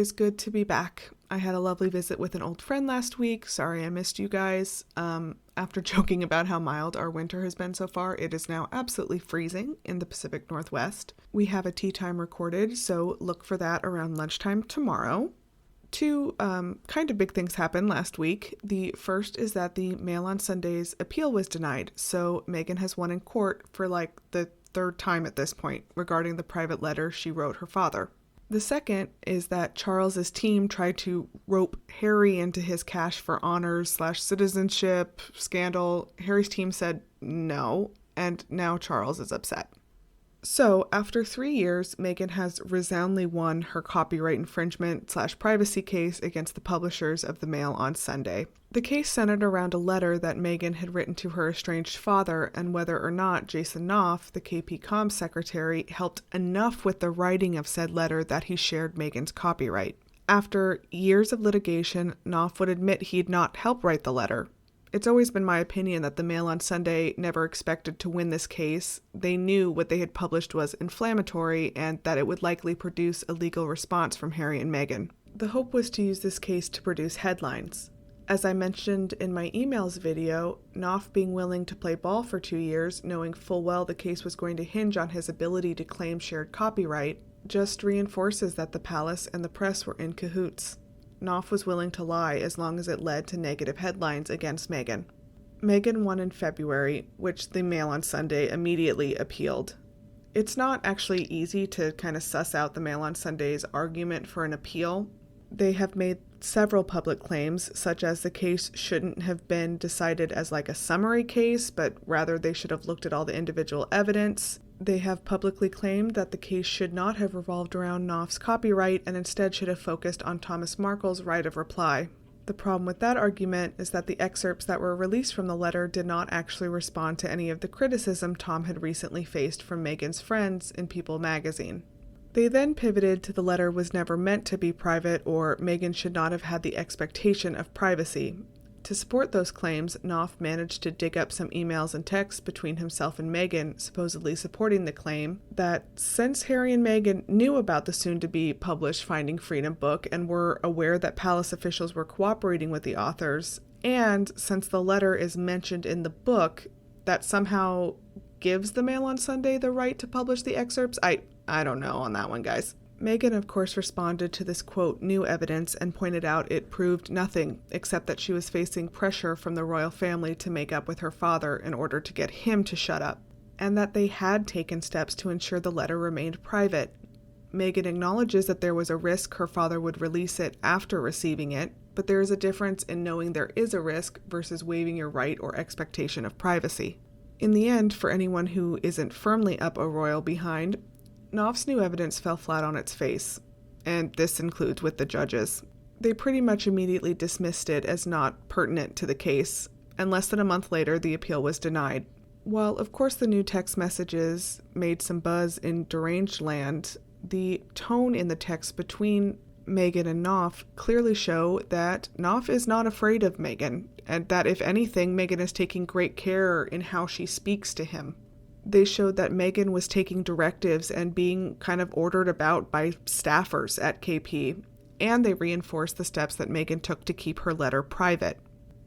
always good to be back. I had a lovely visit with an old friend last week. Sorry I missed you guys. After joking about how mild our winter has been so far, it is now absolutely freezing in the Pacific Northwest. We have a tea time recorded, so look for that around lunchtime tomorrow. Two kind of big things happened last week. The first is that the Mail on Sunday's appeal was denied, so Meghan has won in court for like the third time at this point regarding the private letter she wrote her father. The second is that Charles's team tried to rope Harry into his cash for honors/citizenship scandal. Harry's team said no, and now Charles is upset. So, after 3 years, Meghan has resoundingly won her copyright infringement/privacy case against the publishers of the Mail on Sunday. The case centered around a letter that Meghan had written to her estranged father and whether or not Jason Knopf, the KP Comms secretary, helped enough with the writing of said letter that he shared Meghan's copyright. After years of litigation, Knopf would admit he'd not helped write the letter. It's always been my opinion that the Mail on Sunday never expected to win this case. They knew what they had published was inflammatory and that it would likely produce a legal response from Harry and Meghan. The hope was to use this case to produce headlines. As I mentioned in my emails video, Knopf being willing to play ball for 2 years, knowing full well the case was going to hinge on his ability to claim shared copyright, just reinforces that the palace and the press were in cahoots. Knopf was willing to lie as long as it led to negative headlines against Meghan. Meghan won in February, which the Mail on Sunday immediately appealed. It's not actually easy to kind of suss out the Mail on Sunday's argument for an appeal. They have made several public claims, such as the case shouldn't have been decided as like a summary case, but rather they should have looked at all the individual evidence. They have publicly claimed that the case should not have revolved around Knopf's copyright and instead should have focused on Thomas Markle's right of reply. The problem with that argument is that the excerpts that were released from the letter did not actually respond to any of the criticism Tom had recently faced from Meghan's friends in People magazine. They then pivoted to the letter was never meant to be private or Meghan should not have had the expectation of privacy. To support those claims, Knopf managed to dig up some emails and texts between himself and Meghan, supposedly supporting the claim that since Harry and Meghan knew about the soon-to-be published Finding Freedom book and were aware that palace officials were cooperating with the authors, and since the letter is mentioned in the book, that somehow gives the Mail on Sunday the right to publish the excerpts. I don't know on that one, guys. Meghan, of course, responded to this, quote, new evidence and pointed out it proved nothing, except that she was facing pressure from the royal family to make up with her father in order to get him to shut up, and that they had taken steps to ensure the letter remained private. Meghan acknowledges that there was a risk her father would release it after receiving it, but there is a difference in knowing there is a risk versus waiving your right or expectation of privacy. In the end, for anyone who isn't firmly up a royal behind, Knopf's new evidence fell flat on its face, and this includes with the judges. They pretty much immediately dismissed it as not pertinent to the case, and less than a month later the appeal was denied. While of course the new text messages made some buzz in deranged land, the tone in the text between Meghan and Knopf clearly show that Knopf is not afraid of Meghan, and that if anything, Meghan is taking great care in how she speaks to him. They showed that Meghan was taking directives and being kind of ordered about by staffers at KP, and they reinforced the steps that Meghan took to keep her letter private.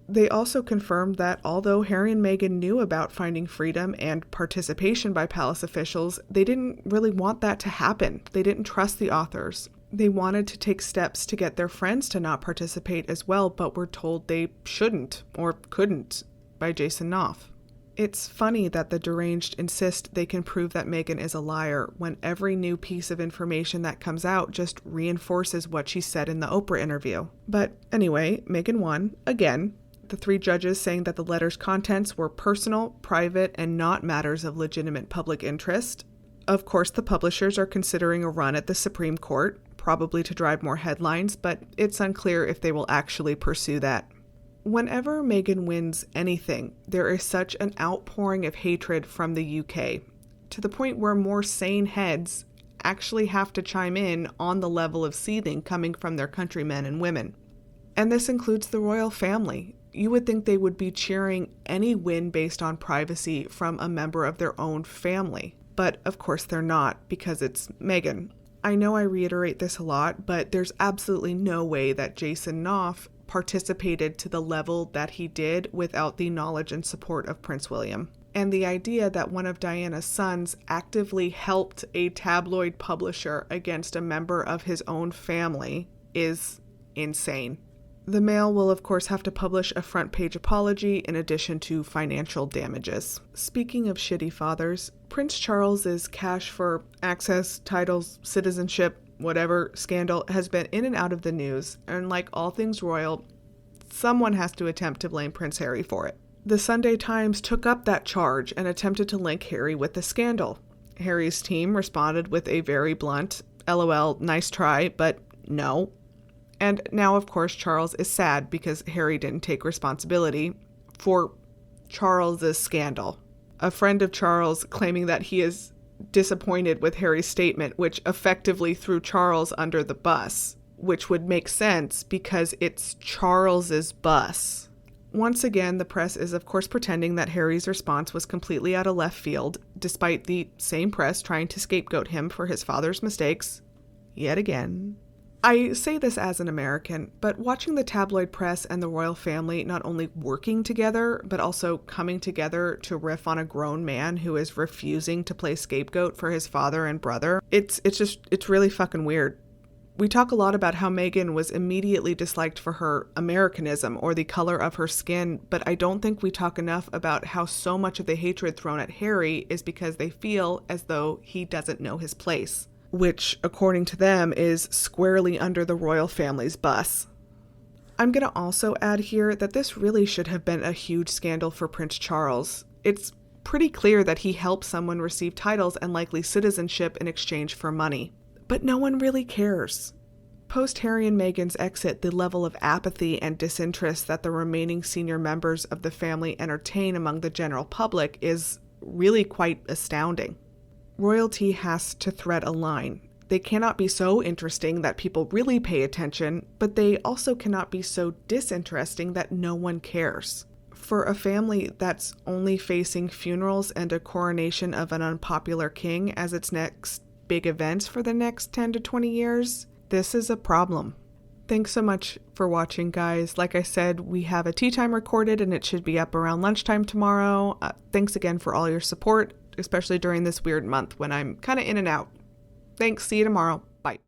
They also confirmed that although Harry and Meghan knew about Finding Freedom and participation by palace officials, they didn't really want that to happen. They didn't trust the authors. They wanted to take steps to get their friends to not participate as well, but were told they shouldn't or couldn't by Jason Knopf. It's funny that the deranged insist they can prove that Meghan is a liar when every new piece of information that comes out just reinforces what she said in the Oprah interview. But anyway, Meghan won, again, the 3 judges saying that the letter's contents were personal, private, and not matters of legitimate public interest. Of course, the publishers are considering a run at the Supreme Court, probably to drive more headlines, but it's unclear if they will actually pursue that. Whenever Meghan wins anything, there is such an outpouring of hatred from the UK, to the point where more sane heads actually have to chime in on the level of seething coming from their countrymen and women. And this includes the royal family. You would think they would be cheering any win based on privacy from a member of their own family. But of course they're not, because it's Meghan. I know I reiterate this a lot, but there's absolutely no way that Jason Knopf participated to the level that he did without the knowledge and support of Prince William. And the idea that one of Diana's sons actively helped a tabloid publisher against a member of his own family is insane. The Mail will of course have to publish a front page apology in addition to financial damages. Speaking of shitty fathers, Prince Charles's cash for access, titles, citizenship, whatever scandal has been in and out of the news, and like all things royal, someone has to attempt to blame Prince Harry for it. The Sunday Times took up that charge and attempted to link Harry with the scandal. Harry's team responded with a very blunt, LOL, nice try, but no. And now, of course, Charles is sad because Harry didn't take responsibility for Charles's scandal. A friend of Charles claiming that he is disappointed with Harry's statement, which effectively threw Charles under the bus, which would make sense because it's Charles's bus. Once again, the press is of course pretending that Harry's response was completely out of left field, despite the same press trying to scapegoat him for his father's mistakes. Yet again. I say this as an American, but watching the tabloid press and the royal family not only working together, but also coming together to riff on a grown man who is refusing to play scapegoat for his father and brother, it's really fucking weird. We talk a lot about how Meghan was immediately disliked for her Americanism or the color of her skin, but I don't think we talk enough about how so much of the hatred thrown at Harry is because they feel as though he doesn't know his place, which, according to them, is squarely under the royal family's bus. I'm going to also add here that this really should have been a huge scandal for Prince Charles. It's pretty clear that he helped someone receive titles and likely citizenship in exchange for money. But no one really cares. Post Harry and Meghan's exit, the level of apathy and disinterest that the remaining senior members of the family entertain among the general public is really quite astounding. Royalty has to thread a line. They cannot be so interesting that people really pay attention, but they also cannot be so disinteresting that no one cares. For a family that's only facing funerals and a coronation of an unpopular king as its next big events for the next 10 to 20 years, this is a problem. Thanks so much for watching, guys. Like I said, we have a tea time recorded and it should be up around lunchtime tomorrow. Thanks again for all your support, especially during this weird month when I'm kind of in and out. Thanks. See you tomorrow. Bye.